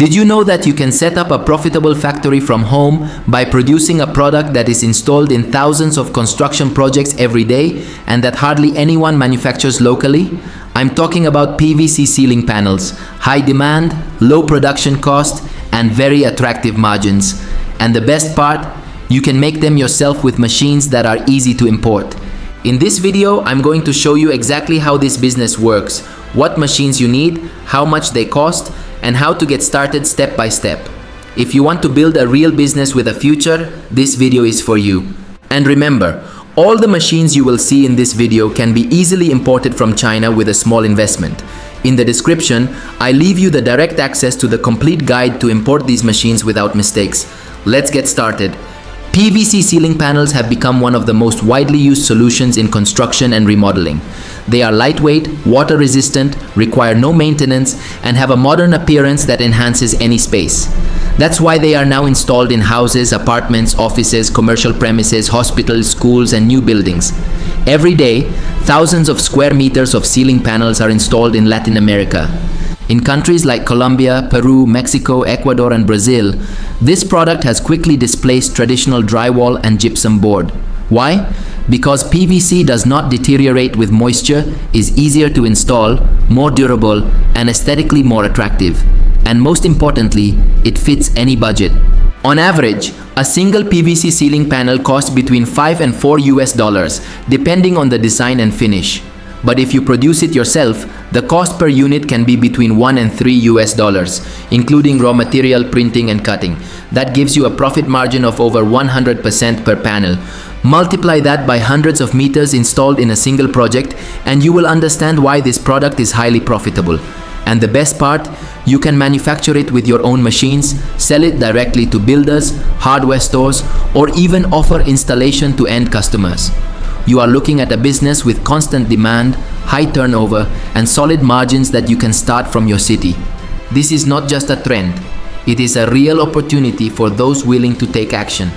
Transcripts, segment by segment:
Did you know that you can set up a profitable factory from home by producing a product that is installed in thousands of construction projects every day and that hardly anyone manufactures locally? I'm talking about PVC ceiling panels, high demand, low production cost, and very attractive margins. And the best part, you can make them yourself with machines that are easy to import. In this video, I'm going to show you exactly how this business works, what machines you need, how much they cost, and how to get started step by step. If you want to build a real business with a future, this video is for you. And remember, all the machines you will see in this video can be easily imported from China with a small investment. In the description, I leave you the direct access to the complete guide to import these machines without mistakes. Let's get started. PVC ceiling panels have become one of the most widely used solutions in construction and remodeling. They are lightweight, water resistant, require no maintenance, and have a modern appearance that enhances any space. That's why they are now installed in houses, apartments, offices, commercial premises, hospitals, schools, and new buildings. Every day, thousands of square meters of ceiling panels are installed in Latin America. In countries like Colombia, Peru, Mexico, Ecuador, and Brazil, this product has quickly displaced traditional drywall and gypsum board. Why? Because PVC does not deteriorate with moisture, is easier to install, more durable, and aesthetically more attractive. And most importantly, it fits any budget. On average, a single PVC ceiling panel costs between $5 and $4 depending on the design and finish. But if you produce it yourself, the cost per unit can be between $1 and $3, including raw material, printing, and cutting. That gives you a profit margin of over 100% per panel. Multiply that by hundreds of meters installed in a single project, and you will understand why this product is highly profitable. And the best part, you can manufacture it with your own machines, sell it directly to builders, hardware stores, or even offer installation to end customers. You are looking at a business with constant demand, high turnover, and solid margins that you can start from your city. This is not just a trend. It is a real opportunity for those willing to take action.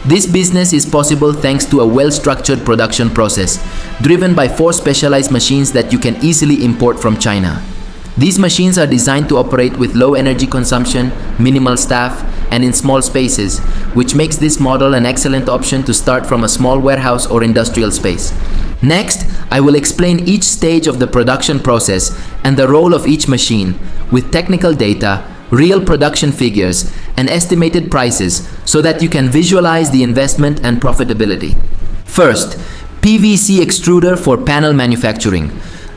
This business is possible thanks to a well-structured production process, driven by 4 specialized machines that you can easily import from China. These machines are designed to operate with low energy consumption, minimal staff, and in small spaces, which makes this model an excellent option to start from a small warehouse or industrial space. Next, I will explain each stage of the production process and the role of each machine, with technical data, real production figures, and estimated prices so that you can visualize the investment and profitability. First, PVC Extruder for panel manufacturing.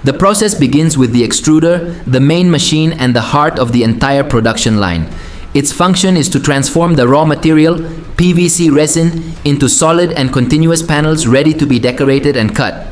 The process begins with the extruder, the main machine, and the heart of the entire production line. Its function is to transform the raw material, PVC resin, into solid and continuous panels ready to be decorated and cut.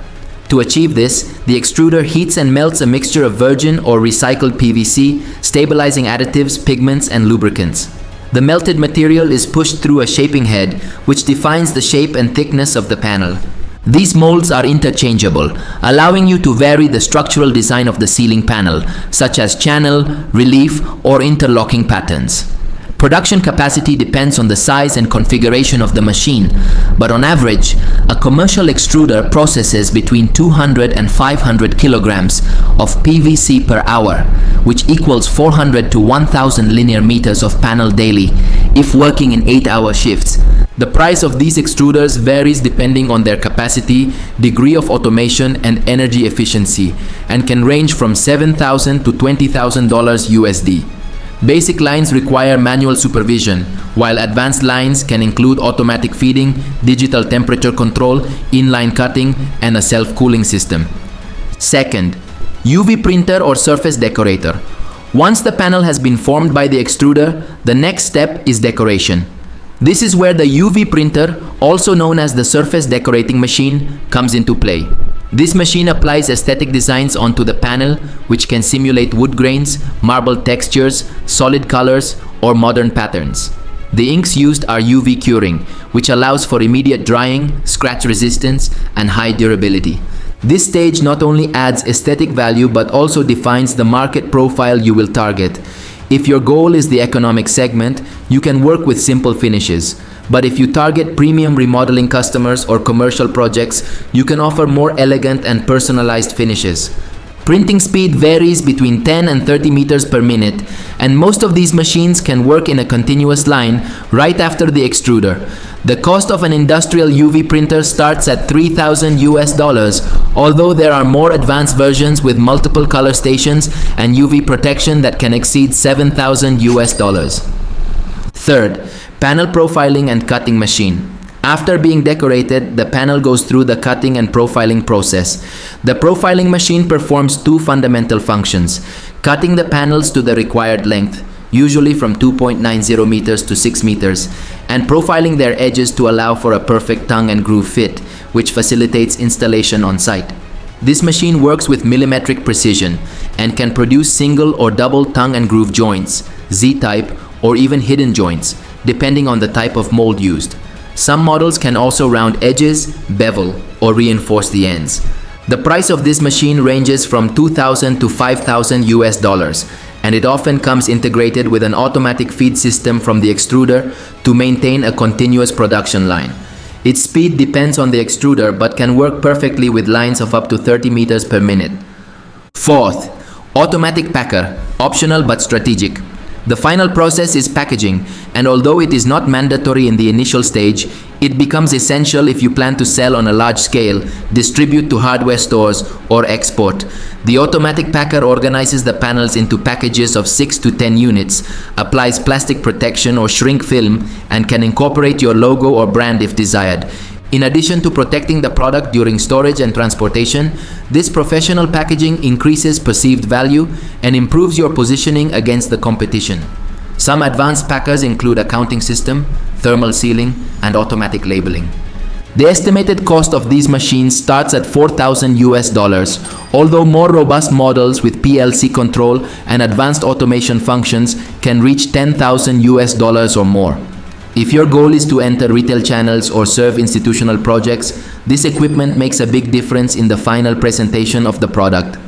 To achieve this, the extruder heats and melts a mixture of virgin or recycled PVC, stabilizing additives, pigments, and lubricants. The melted material is pushed through a shaping head, which defines the shape and thickness of the panel. These molds are interchangeable, allowing you to vary the structural design of the ceiling panel, such as channel, relief, or interlocking patterns. Production capacity depends on the size and configuration of the machine, but on average, a commercial extruder processes between 200 and 500 kilograms of PVC per hour, which equals 400 to 1,000 linear meters of panel daily, if working in 8-hour shifts. The price of these extruders varies depending on their capacity, degree of automation, and energy efficiency, and can range from $7,000 to $20,000 USD. Basic lines require manual supervision, while advanced lines can include automatic feeding, digital temperature control, inline cutting, and a self-cooling system. Second, UV printer or surface decorator. Once the panel has been formed by the extruder, the next step is decoration. This is where the UV printer, also known as the surface decorating machine, comes into play. This machine applies aesthetic designs onto the panel, which can simulate wood grains, marble textures, solid colors, or modern patterns. The inks used are UV curing, which allows for immediate drying, scratch resistance, and high durability. This stage not only adds aesthetic value but also defines the market profile you will target. If your goal is the economic segment, you can work with simple finishes. But if you target premium remodeling customers or commercial projects, you can offer more elegant and personalized finishes. Printing speed varies between 10 and 30 meters per minute, and most of these machines can work in a continuous line right after the extruder. The cost of an industrial UV printer starts at $3,000, although there are more advanced versions with multiple color stations and UV protection that can exceed $7,000. Third, panel profiling and cutting machine. After being decorated, the panel goes through the cutting and profiling process. The profiling machine performs two fundamental functions: cutting the panels to the required length, usually from 2.90 meters to 6 meters, and profiling their edges to allow for a perfect tongue and groove fit, which facilitates installation on site. This machine works with millimetric precision and can produce single or double tongue and groove joints, Z-type, or even hidden joints, depending on the type of mold used. Some models can also round edges, bevel, or reinforce the ends. The price of this machine ranges from $2,000 to $5,000, and it often comes integrated with an automatic feed system from the extruder to maintain a continuous production line. Its speed depends on the extruder but can work perfectly with lines of up to 30 meters per minute. Fourth, automatic packer, optional but strategic. The final process is packaging, and although it is not mandatory in the initial stage, it becomes essential if you plan to sell on a large scale, distribute to hardware stores, or export. The automatic packer organizes the panels into packages of 6 to 10 units, applies plastic protection or shrink film, and can incorporate your logo or brand if desired. In addition to protecting the product during storage and transportation, this professional packaging increases perceived value and improves your positioning against the competition. Some advanced packers include a counting system, thermal sealing, and automatic labeling. The estimated cost of these machines starts at $4,000, although more robust models with PLC control and advanced automation functions can reach $10,000 or more. If your goal is to enter retail channels or serve institutional projects, this equipment makes a big difference in the final presentation of the product.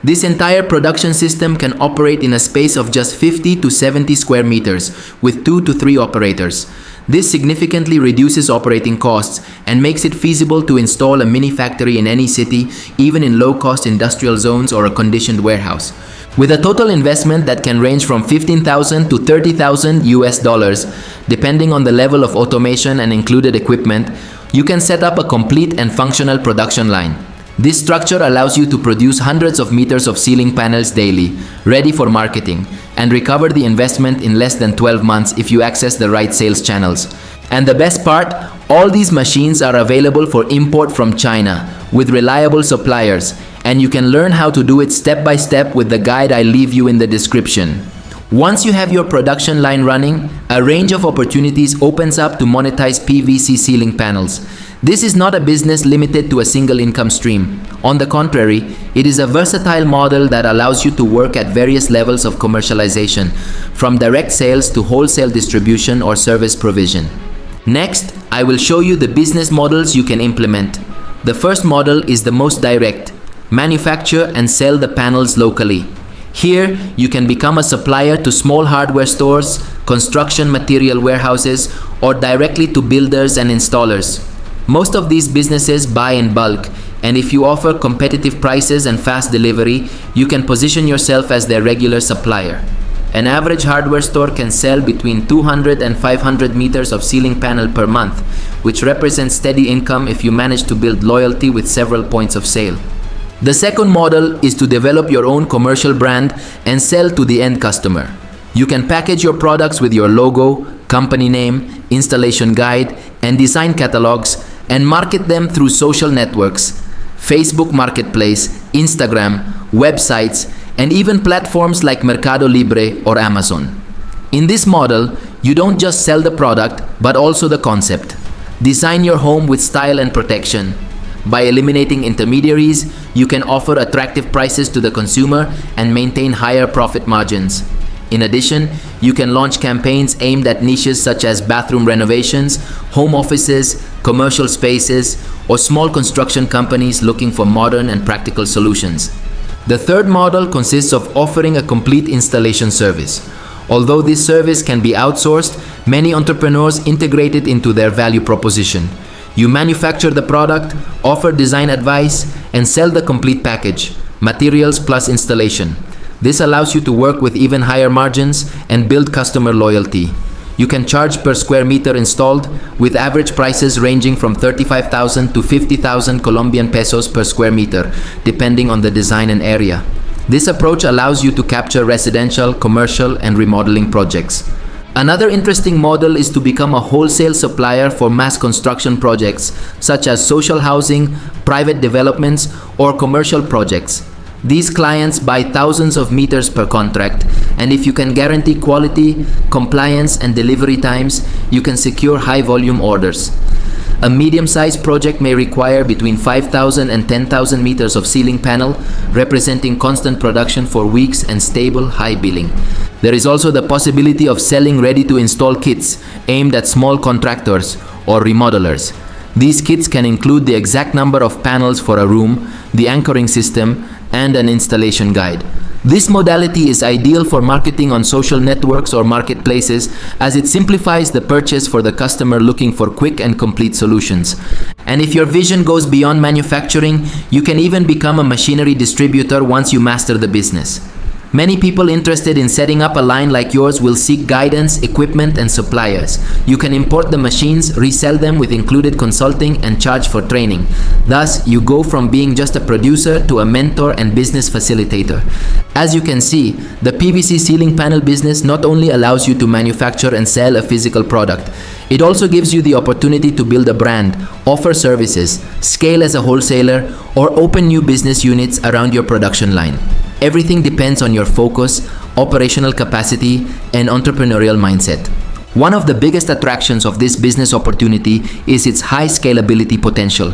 This entire production system can operate in a space of just 50 to 70 square meters with 2 to 3 operators. This significantly reduces operating costs and makes it feasible to install a mini factory in any city, even in low-cost industrial zones or a conditioned warehouse. With a total investment that can range from $15,000 to $30,000, depending on the level of automation and included equipment, you can set up a complete and functional production line. This structure allows you to produce hundreds of meters of ceiling panels daily, ready for marketing, and recover the investment in less than 12 months if you access the right sales channels. And the best part, all these machines are available for import from China with reliable suppliers, and you can learn how to do it step by step with the guide I leave you in the description. Once you have your production line running, a range of opportunities opens up to monetize PVC ceiling panels. This is not a business limited to a single income stream. On the contrary, it is a versatile model that allows you to work at various levels of commercialization, from direct sales to wholesale distribution or service provision. Next, I will show you the business models you can implement. The first model is the most direct. Manufacture and sell the panels locally. Here, you can become a supplier to small hardware stores, construction material warehouses, or directly to builders and installers. Most of these businesses buy in bulk, and if you offer competitive prices and fast delivery, you can position yourself as their regular supplier. An average hardware store can sell between 200 and 500 meters of ceiling panel per month, which represents steady income if you manage to build loyalty with several points of sale. The second model is to develop your own commercial brand and sell to the end customer. You can package your products with your logo, company name, installation guide, and design catalogs and market them through social networks, Facebook Marketplace, Instagram, websites, and even platforms like Mercado Libre or Amazon. In this model, you don't just sell the product, but also the concept. Design your home with style and protection. By eliminating intermediaries, you can offer attractive prices to the consumer and maintain higher profit margins. In addition, you can launch campaigns aimed at niches such as bathroom renovations, home offices, commercial spaces, or small construction companies looking for modern and practical solutions. The third model consists of offering a complete installation service. Although this service can be outsourced, many entrepreneurs integrate it into their value proposition. You manufacture the product, offer design advice, and sell the complete package. materials plus installation. This allows you to work with even higher margins and build customer loyalty. You can charge per square meter installed, with average prices ranging from 35,000 to 50,000 Colombian pesos per square meter, depending on the design and area. This approach allows you to capture residential, commercial, and remodeling projects. Another interesting model is to become a wholesale supplier for mass construction projects, such as social housing, private developments, or commercial projects. These clients buy thousands of meters per contract, and if you can guarantee quality, compliance, and delivery times, you can secure high-volume orders. A medium-sized project may require between 5,000 and 10,000 meters of ceiling panel, representing constant production for weeks and stable, high billing. There is also the possibility of selling ready-to-install kits aimed at small contractors or remodelers. These kits can include the exact number of panels for a room, the anchoring system, and an installation guide. This modality is ideal for marketing on social networks or marketplaces, as it simplifies the purchase for the customer looking for quick and complete solutions. And if your vision goes beyond manufacturing, you can even become a machinery distributor once you master the business. Many people interested in setting up a line like yours will seek guidance, equipment, and suppliers. You can import the machines, resell them with included consulting, and charge for training. Thus, you go from being just a producer to a mentor and business facilitator. As you can see, the PVC ceiling panel business not only allows you to manufacture and sell a physical product, it also gives you the opportunity to build a brand, offer services, scale as a wholesaler, or open new business units around your production line. Everything depends on your focus, operational capacity, and entrepreneurial mindset. One of the biggest attractions of this business opportunity is its high scalability potential.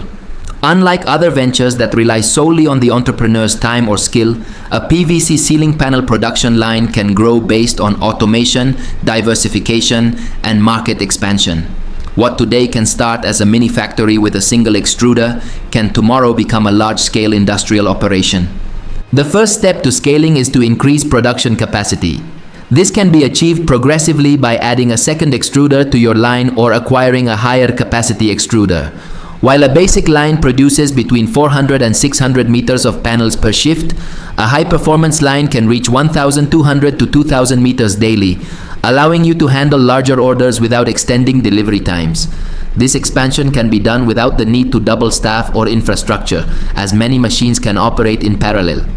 Unlike other ventures that rely solely on the entrepreneur's time or skill, a PVC ceiling panel production line can grow based on automation, diversification, and market expansion. What today can start as a mini factory with a single extruder can tomorrow become a large-scale industrial operation. The first step to scaling is to increase production capacity. This can be achieved progressively by adding a second extruder to your line or acquiring a higher capacity extruder. While a basic line produces between 400 and 600 meters of panels per shift, a high-performance line can reach 1,200 to 2,000 meters daily, allowing you to handle larger orders without extending delivery times. This expansion can be done without the need to double staff or infrastructure, as many machines can operate in parallel.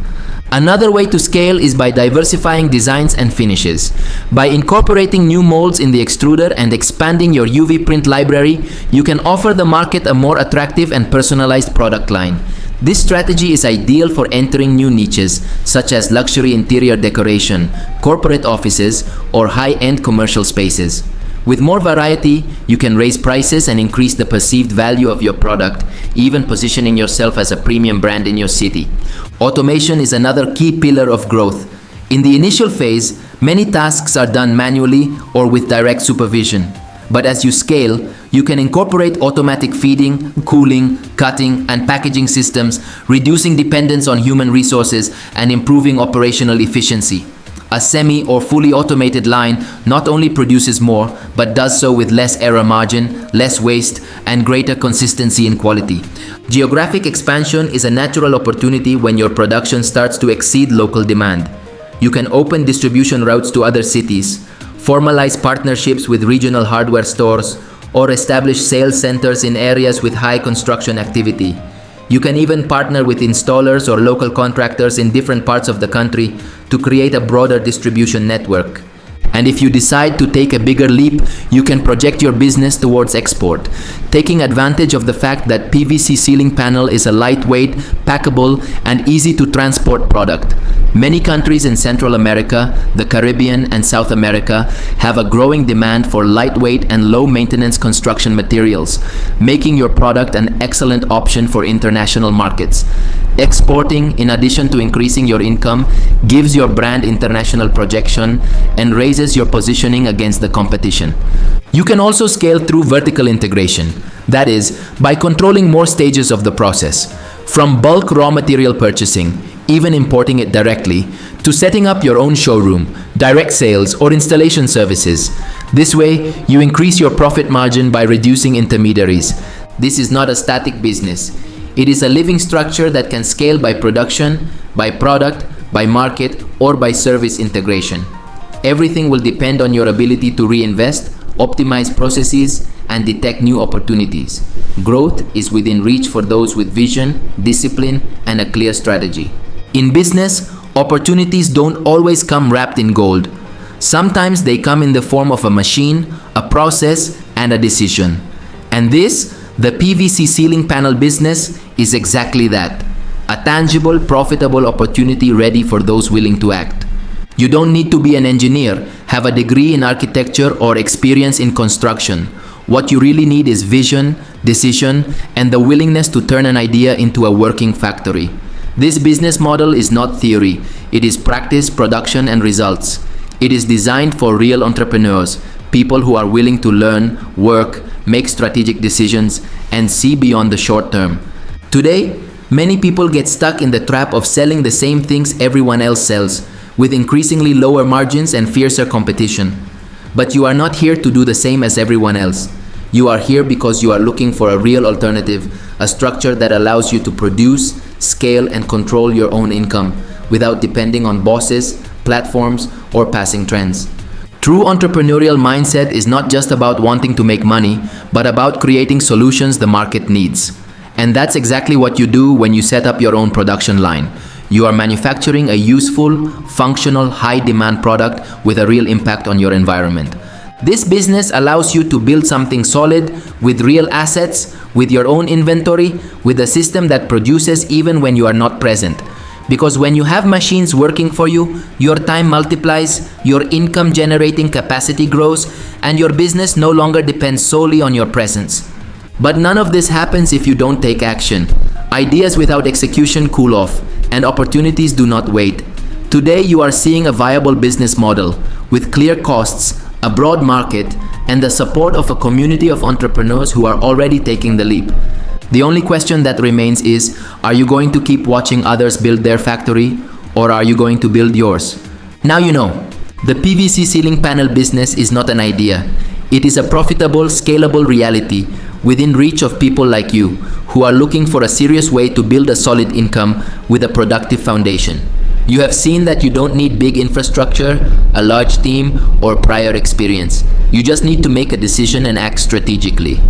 Another way to scale is by diversifying designs and finishes. By incorporating new molds in the extruder and expanding your UV print library, you can offer the market a more attractive and personalized product line. This strategy is ideal for entering new niches, such as luxury interior decoration, corporate offices, or high-end commercial spaces. With more variety, you can raise prices and increase the perceived value of your product, even positioning yourself as a premium brand in your city. Automation is another key pillar of growth. In the initial phase, many tasks are done manually or with direct supervision. But as you scale, you can incorporate automatic feeding, cooling, cutting, and packaging systems, reducing dependence on human resources and improving operational efficiency. A semi or fully automated line not only produces more, but does so with less error margin, less waste, and greater consistency in quality. Geographic expansion is a natural opportunity when your production starts to exceed local demand. You can open distribution routes to other cities, formalize partnerships with regional hardware stores, or establish sales centers in areas with high construction activity. You can even partner with installers or local contractors in different parts of the country to create a broader distribution network. And if you decide to take a bigger leap, you can project your business towards export, taking advantage of the fact that PVC ceiling panel is a lightweight, packable, and easy to transport product. Many countries in Central America, the Caribbean, and South America have a growing demand for lightweight and low-maintenance construction materials, making your product an excellent option for international markets. Exporting, in addition to increasing your income, gives your brand international projection and raises your positioning against the competition. You can also scale through vertical integration, that is, by controlling more stages of the process, from bulk raw material purchasing, even importing it directly, to setting up your own showroom, direct sales, or installation services. This way, you increase your profit margin by reducing intermediaries. This is not a static business. It is a living structure that can scale by production, by product, by market, or by service integration. Everything will depend on your ability to reinvest, optimize processes, and detect new opportunities. Growth is within reach for those with vision, discipline, and a clear strategy. In business, opportunities don't always come wrapped in gold. Sometimes they come in the form of a machine, a process, and a decision. And this, the PVC ceiling panel business, is exactly that. A tangible, profitable opportunity ready for those willing to act. You don't need to be an engineer, have a degree in architecture, or experience in construction. What you really need is vision, decision, and the willingness to turn an idea into a working factory. This business model is not theory. It is practice, production, and results. It is designed for real entrepreneurs, people who are willing to learn, work, make strategic decisions, and see beyond the short term. Today, many people get stuck in the trap of selling the same things everyone else sells, with increasingly lower margins and fiercer competition. But you are not here to do the same as everyone else. You are here because you are looking for a real alternative, a structure that allows you to produce, scale, and control your own income without depending on bosses, platforms, or passing trends. True entrepreneurial mindset is not just about wanting to make money, but about creating solutions the market needs. And that's exactly what you do when you set up your own production line. You are manufacturing a useful, functional, high-demand product with a real impact on your environment. This business allows you to build something solid, with real assets, with your own inventory, with a system that produces even when you are not present. Because when you have machines working for you, your time multiplies, your income generating capacity grows, and your business no longer depends solely on your presence. But none of this happens if you don't take action. Ideas without execution cool off, and opportunities do not wait. Today you are seeing a viable business model with clear costs, a broad market, and the support of a community of entrepreneurs who are already taking the leap. The only question that remains is, are you going to keep watching others build their factory, or are you going to build yours? Now you know, the PVC ceiling panel business is not an idea. It is a profitable, scalable reality within reach of people like you who are looking for a serious way to build a solid income with a productive foundation. You have seen that you don't need big infrastructure, a large team, or prior experience. You just need to make a decision and act strategically.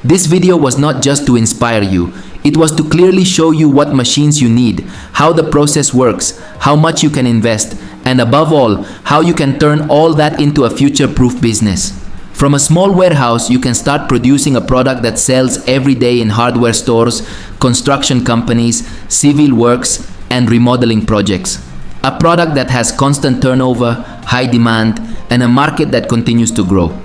This video was not just to inspire you. It was to clearly show you what machines you need, how the process works, how much you can invest, and above all, how you can turn all that into a future-proof business. From a small warehouse, you can start producing a product that sells every day in hardware stores, construction companies, civil works, and remodeling projects. A product that has constant turnover, high demand, and a market that continues to grow.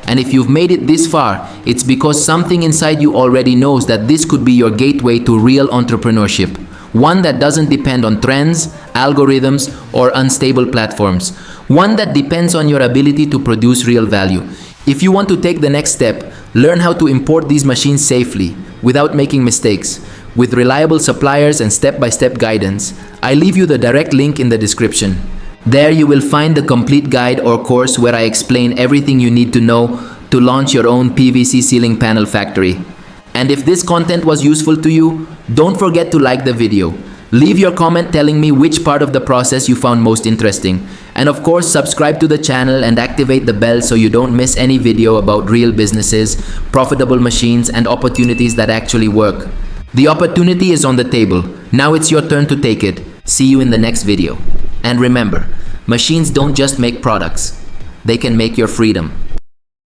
And if you've made it this far, it's because something inside you already knows that this could be your gateway to real entrepreneurship. One that doesn't depend on trends, algorithms, or unstable platforms. One that depends on your ability to produce real value. If you want to take the next step, learn how to import these machines safely, without making mistakes, with reliable suppliers and step-by-step guidance. I leave you the direct link in the description. There you will find the complete guide or course where I explain everything you need to know to launch your own PVC ceiling panel factory. And if this content was useful to you, don't forget to like the video. Leave your comment telling me which part of the process you found most interesting. And of course, subscribe to the channel and activate the bell so you don't miss any video about real businesses, profitable machines, and opportunities that actually work. The opportunity is on the table. Now it's your turn to take it. See you in the next video. And remember, machines don't just make products. They can make your freedom.